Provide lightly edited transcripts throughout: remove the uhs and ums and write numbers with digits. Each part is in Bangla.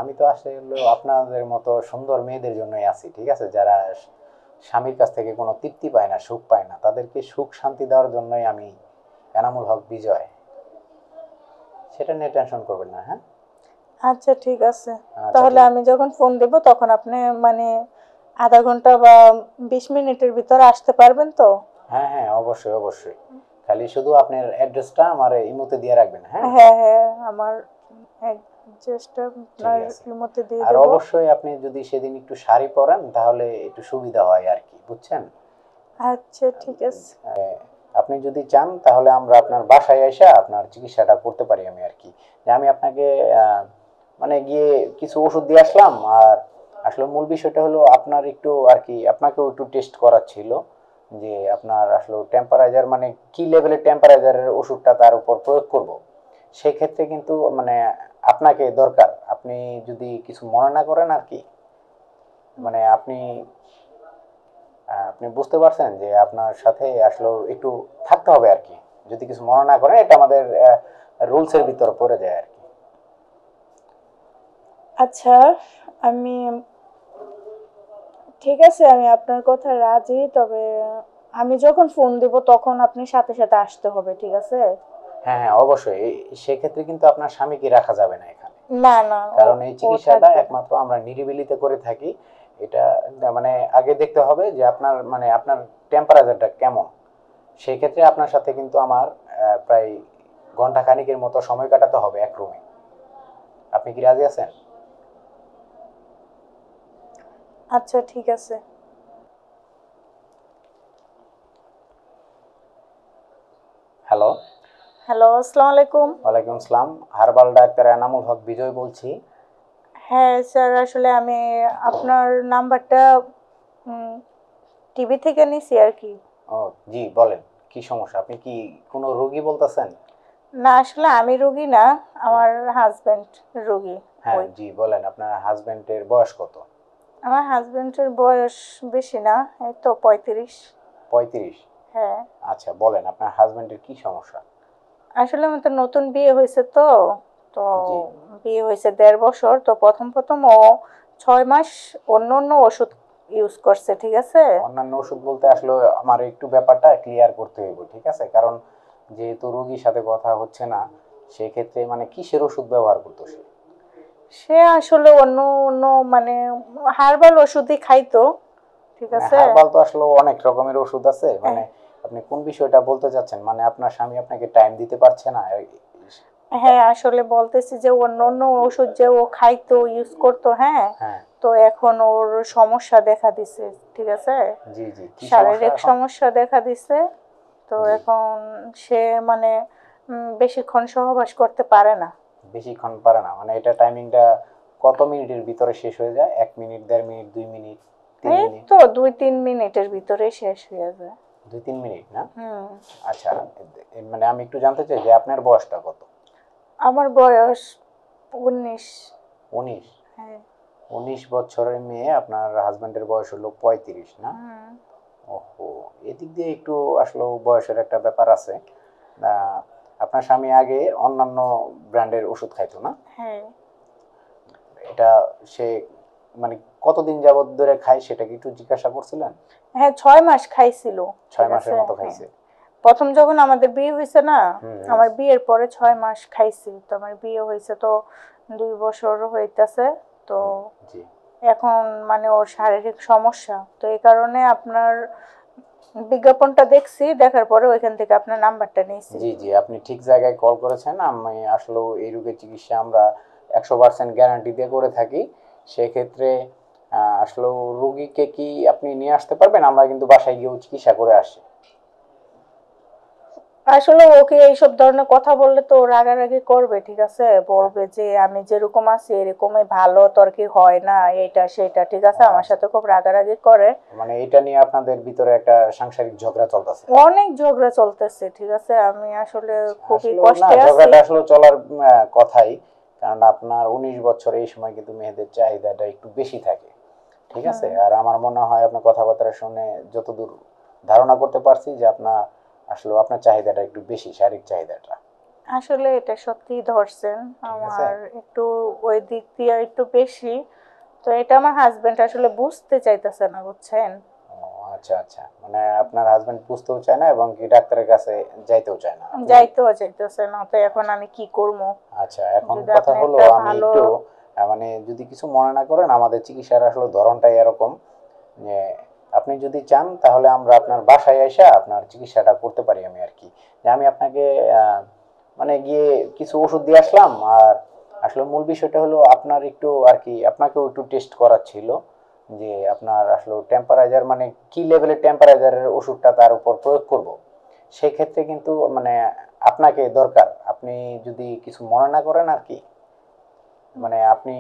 আমি তো আসলে আপনাদের মতো সুন্দর মেয়েদের জন্যই আছি, ঠিক আছে, যারা স্বামীর কাছ থেকে কোনো তৃপ্তি পায় না, সুখ পায় না, তাদেরকে সুখ শান্তি দেওয়ার জন্যই আমি এনামুল হক বিজয়। সেটা নিয়ে টেনশন করবেন না, হ্যাঁ। আচ্ছা ঠিক আছে, আচ্ছা তাহলে ঠিক। আমি যখন ফোন দেব তখন আপনি মানে আধা ঘন্টা বা 20 মিনিটের ভিতরে আসতে পারবেন তো? হ্যাঁ হ্যাঁ, অবশ্যই অবশ্যই। খালি শুধু আপনার অ্যাড্রেসটা আমার ইমোতে দিয়ে রাখবেন, হ্যাঁ। হ্যাঁ হ্যাঁ, আমার অ্যাড্রেসটা ঠিক আপনার আছে। মধ্যে দিয়ে আর দেব। অবশ্যই আপনি যদি সেদিন একটু শাড়ি পরেন তাহলে একটু সুবিধা হয় আর কি, বুঝছেন। আচ্ছা ঠিক আছে। আপনি যদি চান তাহলে আমরা আপনার বাসায় এসে আপনার চিকিৎসাটা করতে পারি আমি আর কি। যে আমি আপনাকে মানে গিয়ে কিছু ওষুধ দিয়ে আসলাম। আর আসলে মূল বিষয়টা হলো আপনার একটু আর কি, আপনাকেও একটু টেস্ট করার ছিল যে আপনার আসলে টেম্পারেচার মানে কি লেভেলের টেম্পারেচারের ওষুধটা তার উপর প্রয়োগ করব। সেক্ষেত্রে কিন্তু মানে আপনাকে দরকার, আপনি যদি কিছু মনে না করেন আর কি, মানে আপনি আপনি বুঝতে পারছেন যে আপনার সাথে আসলে একটু থাকতে হবে আর কি, যদি কিছু মনে না করেন, এটা আমাদের রুলসের ভিতরে পড়ে যায় আর কি। আচ্ছা, আমি ঠিক আছে, আমি আপনার কথা রাজি, তবে আমি যখন ফোন দেব তখন আপনি সাথে সাথে আসতে হবে, ঠিক আছে? হ্যাঁ হ্যাঁ, অবশ্যই। সেক্ষেত্রে কিন্তু আপনার স্বামীকে রাখা যাবে না এখানে, না না, ও কারণ এই ও চিকিৎসাটা থাকবে না। একমাত্র আমরা নিরিবিলিতে করে থাকি। এটা মানে আগে দেখতে হবে যে আপনার মানে আপনার টেম্পারেচারটা কেমন। সেই ক্ষেত্রে আপনার সাথে কিন্তু আমার প্রায় ঘন্টা খানিকের মতো সময় কাটাতে হবে এক রুমে। আপনি কি রাজি আছেন? আচ্ছা ঠিক আছে। হ্যালো। হ্যালো, আসসালামু আলাইকুম। ওয়ালাইকুম আসসালাম। হার্বাল ডাক্তার এনামুল হক বিজয় বলছি। হ্যাঁ স্যার, আসলে আমি আপনার নাম্বারটা টিভি থেকে নিছি আর কি। ও, জি বলেন। কি সমস্যা, আপনি কি কোনো রোগী বলতেছেন? না, আসলে আমি রোগী না, আমার হাজবেন্ড রোগী। হ্যাঁ ওই, জি বলেন, আপনার হাজবেন্ডের বয়স কত? আমার হাজবেন্ডের বয়স বেশি না, এই তো 35। 35? হ্যাঁ। আচ্ছা বলেন, আপনার হাজবেন্ডের কি সমস্যা? আসলে আমার তো নতুন বিয়ে হয়েছে তো, তো জি। বিয়ে হয়েছে 1.5 বছর, তো প্রথম প্রথম ও 6 মাস অন্য অন্য ওষুধ ইউজ করছে, ঠিক আছে? অন্যান্য ওষুধ বলতে আসলে আমার একটু ব্যাপারটা ক্লিয়ার করতে হইব, ঠিক আছে, কারণ যেহেতু রোগীর সাথে কথা হচ্ছে না, সেক্ষেত্রে মানে কিসের ওষুধ ব্যবহার করতো সে? সে আসলে অন্য অন্য মানে হার্বাল ওষুধই খাইতো, ঠিক মানে আছে? হার্বাল তো আসলে অনেক রকমের ওষুধ আছে, হ্যাঁ মানে আপনি কোন বিষয়টা বলতে চাচ্ছেন, মানে আপনার স্বামী আপনাকে টাইম দিতে পারছে না হ্যাঁ, আসলে বলতেছি যে অন্য অন্য ওষুধ যে ও খাইতো, ইউজ করতো, হ্যাঁ, হ্যাঁ। তো এখন ওর সমস্যা দেখা দিছে, ঠিক আছে? জি জি, কি সমস্যা শারীরিক এখন? সমস্যা দেখা দিছে। তো জি। এখন সে মানে বেশিক্ষণ সহবাস করতে পারে না। বেশিক্ষণ পারে না মানে এটা টাইমিংটা কত মিনিটের ভিতরে শেষ হয়ে যায়? 1 মিনিট, 1.5 মিনিট, 2 মিনিট, তিন এই মিনিট তো 2-3 মিনিটের ভিতরে শেষ হয়ে যায়। 2-3 মিনিট না? হুম। আচ্ছা। মানে আমি একটু জানতে চাই যে আপনার বয়সটা কত? আমার বয়স 19। 19? হ্যাঁ। 19 বছরের মেয়ে, আপনার হাজবেন্ডের বয়স হলো 35 না? হুম। ওহো, এদিক দিয়ে একটু আসলে বয়সের একটা ব্যাপার আছে। আহ, আপনার স্বামী আগে অন্যান্য ব্র্যান্ডের ওষুধ খাইতো না? হ্যাঁ এটা সে মানে কতদিন যাবত ধরে খায় সেটা কি একটু জিজ্ঞাসা করছিলেন? হ্যাঁ, 6 মাস খাইছিল, ঠিক 6 মাসের আছে? মতো হ্যাঁ, খাইছে? প্রথম যখন আমাদের বিয়ে হয়েছে না, হুম হুম। আমার বিয়ের পরে 6 মাস খাইছি, তো আমার বিয়ে হয়েছে তো 2 বছর হইতেছে। তো জি এখন মানে ওর শারীরিক সমস্যা, তো এই কারণে আপনার বিজ্ঞাপনটা দেখছি, দেখার পরে ওইখান থেকে আপনার নাম্বারটা নিয়েছি। জি জি, আপনি ঠিক জায়গায় কল করেছেন। আমি আসলে এই রোগের চিকিৎসা আমরা 100% গ্যারান্টি দিয়ে করে থাকি। সেক্ষেত্রে আসলে রোগীকে কি আপনি নিয়ে আসতে পারবেন? আমরা কিন্তু বাসায় গিয়েও চিকিৎসা করে আসি। আসলে ওকে এইসব ধরনের কথা বললে তো ও রাগারাগি করবে, ঠিক আছে? বলবে যে আমি যেরকম আছি এরকমই ভালো, তোর কি হয় না, এইটা সেটা, ঠিক আছে? আমার আচ্ছা, সাথে খুব রাগারাগি করে। মানে এটা নিয়ে আপনাদের ভিতরে একটা সাংসারিক ঝগড়া চলতেছে? অনেক ঝগড়া চলতেছে, ঠিক আছে? আমি আসলে খুবই আসলে না, কষ্টে আছি। ঝগড়াটা আসলে চলার কথাই, কারণ আপনার 19 বছর এই সময় কিন্তু মেয়েদের চাহিদাটা একটু বেশি থাকে, ঠিক আছে। হুম। আর আমার মনে হয় আপনার কথাবার্তা শুনে যতদূর ধারণা করতে পারছি যে আপনার আসলে আপনার চাহিদাটা একটু বেশি, শারীরিক চাহিদাটা। আসলে এটা সত্যি ধরছেন, ঠিক আছে। আমার একটু ওই দিক দিয়ে একটু বেশি। তো এটা আমার হাজবেন্ড আসলে বুঝতে চাইতেছে না, বুঝছেন। ও আচ্ছা আচ্ছা, মানে আপনার হাজবেন্ড বুঝতেও চায় না এবং কি ডাক্তারের কাছে যাইতেও চায় না আপনি। যাইতেও চাইতেছে না, তো এখন আমি কি করব? আচ্ছা, এখন যদি কথা আপনি হলো একটা আমি ভালো। একটু মানে যদি কিছু মনে না করেন, আমাদের চিকিৎসার আসলে ধরনটাই এরকম যে আপনি যদি চান তাহলে আমরা আপনার বাসায় এসে আপনার চিকিৎসাটা করতে পারি আমি আর কি। যে আমি আপনাকে মানে গিয়ে কিছু ওষুধ দিয়ে আসলাম, আর আসলে মূল বিষয়টা হলো আপনার একটু আর কি আপনাকেও একটু টেস্ট করার ছিল যে আপনার আসলে টেম্পারেচার মানে কি লেভেলের টেম্পারেচারের ওষুধটা তার উপর প্রয়োগ করব। সেক্ষেত্রে কিন্তু মানে আপনাকে দরকার, আপনি যদি কিছু মনে না করেন আর কি, মানে আপনি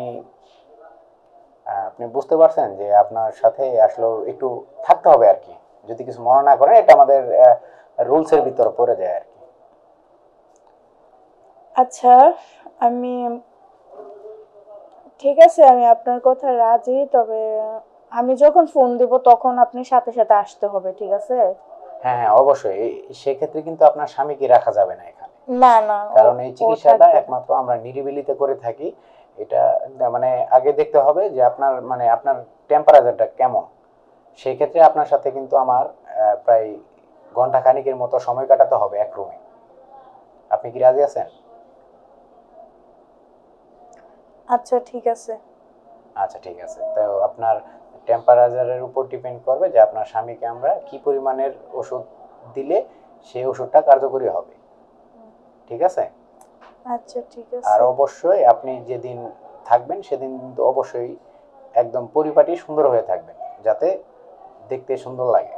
বুঝতে পারছেন যে আপনার সাথে আসলে একটু থাকতে হবে আর কি, যদি কিছু মনে না করেন, এটা আমাদের রুলসের ভিতরে পড়ে যায় আর কি। আচ্ছা, আমি ঠিক আছে, আমি আপনার কথা রাজি, তবে আমি যখন ফোন দিব তখন আপনি সাথে সাথে আসতে হবে, ঠিক আছে? হ্যাঁ হ্যাঁ অবশ্যই, সেক্ষেত্রে কিন্তু আপনার স্বামীকে রাখা যাবে না এখানে, না না, কারণ এই ও চিকিৎসাটা থাকবে না। একমাত্র আমরা নিরিবিলিতে করে থাকি। এটা মানে আগে দেখতে হবে যে আপনার মানে আপনার টেম্পারেচারটা কেমন। সেই ক্ষেত্রে আপনার সাথে কিন্তু আমার প্রায় ঘন্টা খানিকের মতো সময় কাটাতে হবে এক রুমে। আপনি কি রাজি আছেন? আচ্ছা ঠিক আছে। আচ্ছা ঠিক আছে, তো আপনার টেম্পারেচারের উপর ডিপেন্ড করবে যে আপনার স্বামীকে আমরা কি পরিমাণের ওষুধ দিলে সেই ওষুধটা কার্যকরী হবে। ঠিক আছে। আচ্ছা ঠিক আর আছে। অবশ্যই আপনি যেদিন থাকবেন সেদিন কিন্তু অবশ্যই একদম পরিপাটি সুন্দর হয়ে থাকবেন, যাতে দেখতে সুন্দর লাগে।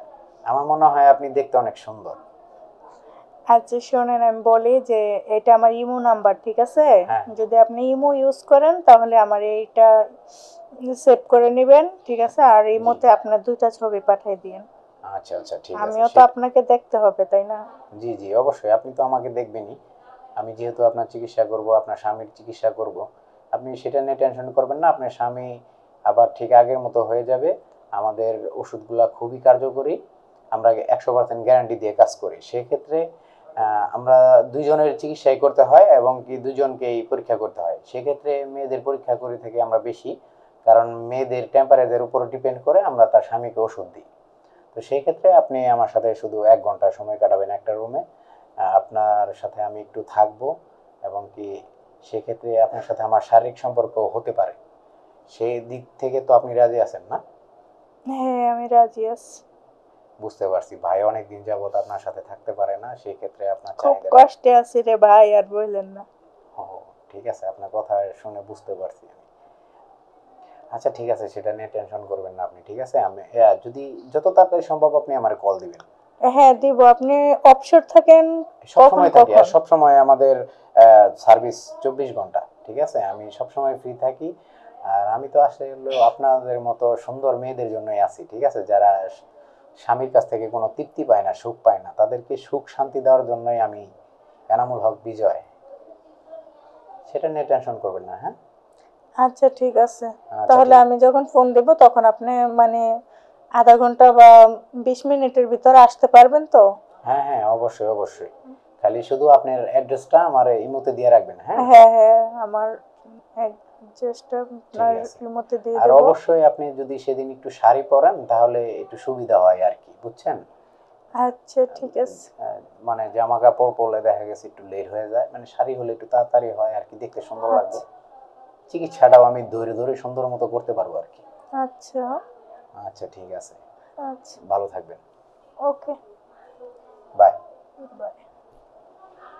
আমার মনে হয় আপনি দেখতে অনেক সুন্দর। আচ্ছা শোনেন, আমি বলি যে এটা আমার ইমো নাম্বার, ঠিক আছে? হ্যাঁ। যদি আপনি ইমো ইউজ করেন তাহলে আমার এইটা সেভ করে নেবেন, ঠিক আছে? আর জি। ইমোতে আপনার দুইটা ছবি পাঠিয়ে দিন। আচ্ছা আচ্ছা ঠিক আছে আমিও তো সেটা। আপনাকে দেখতে হবে, তাই না? জি জি অবশ্যই, আপনি তো আমাকে দেখবেনই। আমি যেহেতু আপনার চিকিৎসা করব, আপনার স্বামীর চিকিৎসা করব, আপনি সেটা নিয়ে টেনশন করবেন না। আপনার স্বামী আবার ঠিক আগের মতো হয়ে যাবে। আমাদের ওষুধগুলা খুবই কার্যকরী, আমরা 100% গ্যারান্টি দিয়ে কাজ করি। সেক্ষেত্রে আমরা দুইজনের চিকিৎসাই করতে হয় এবং কি দুজনকেই পরীক্ষা করতে হয়। সেক্ষেত্রে মেয়েদের পরীক্ষা করে থেকে আমরা বেশি, কারণ মেয়েদের টেম্পারেচারের উপর ডিপেন্ড করে আমরা তার স্বামীকে ওষুধ দিই। তো সেই ক্ষেত্রে আপনি আমার সাথে শুধু 1 ঘন্টা সময় কাটাবেন একটা রুমে, আপনার সাথে আমি একটু থাকবো এবং কি সেক্ষেত্রে আপনার সাথে আমার শারীরিক সম্পর্ক হতে পারে। সেই দিক থেকে তো আপনি রাজি আছেন না? হ্যাঁ, আমি রাজি আছি। বুঝতে পারছি, ভাই অনেক দিন যাবত আপনার সাথে থাকতে পারে না, সেই ক্ষেত্রে আপনার খুব চাহিদাটা। কষ্টে আছি রে ভাই, আর বললেন না। ও ঠিক আছে, আপনার কথা শুনে বুঝতে পারছি আমি। আচ্ছা ঠিক আছে, সেটা নিয়ে টেনশন করবেন না আপনি। ঠিক আছে, আমি যদি যত তাড়াতাড়ি সম্ভব আপনি আমার কল দিবেন। হ্যাঁ দিব। আপনি অবসর থাকেন কখন সবসময় থাকি, আর কখন? সবসময় আমাদের সার্ভিস 24 ঘন্টা। ঠিক আছে, আমি সবসময় ফ্রি থাকি। আর আমি তো আসলে আপনাদের মতো সুন্দর মেয়েদের জন্যই আছি। ঠিক আছে, যারা স্বামীর কাছ থেকে কোনো তৃপ্তি পায় না, সুখ পায় না, তাদেরকে সুখ শান্তি দেওয়ার জন্যই আমি এনামুল হক বিজয়। সেটা নিয়ে টেনশন করবেন না, হ্যাঁ। আচ্ছা ঠিক আছে। আচ্ছা তাহলে ঠিক। আমি যখন ফোন দেব তখন আপনি মানে আধা ঘন্টা বা 20 মিনিটের ভিতরে আসতে পারবেন তো? হ্যাঁ হ্যাঁ অবশ্যই অবশ্যই, খালি শুধু আপনার অ্যাড্রেসটা আমার ইমোতে দিয়ে রাখবেন, হ্যাঁ। হ্যাঁ হ্যাঁ, আমার অ্যাড্রেসটা ঠিক আপনার আছে। ইমোতে দিয়ে আর দেব। অবশ্যই আপনি যদি সেদিন একটু শাড়ি পরেন তাহলে একটু সুবিধা হয় আর কি, বুঝছেন। আচ্ছা ঠিক আছে। মানে জামা কাপড় পরলে দেখা গেছে একটু লেট হয়ে যায়, মানে শাড়ি হলে একটু তাড়াতাড়ি হয় আর কি, দেখতে সুন্দর লাগবে। আচ্ছা চিকিৎসাটাও আমি ধরে ধরে সুন্দর মতো করতে পারবো আর কি। আচ্ছা আচ্ছা ঠিক আছে, আচ্ছা। ভালো থাকবেন। ওকে।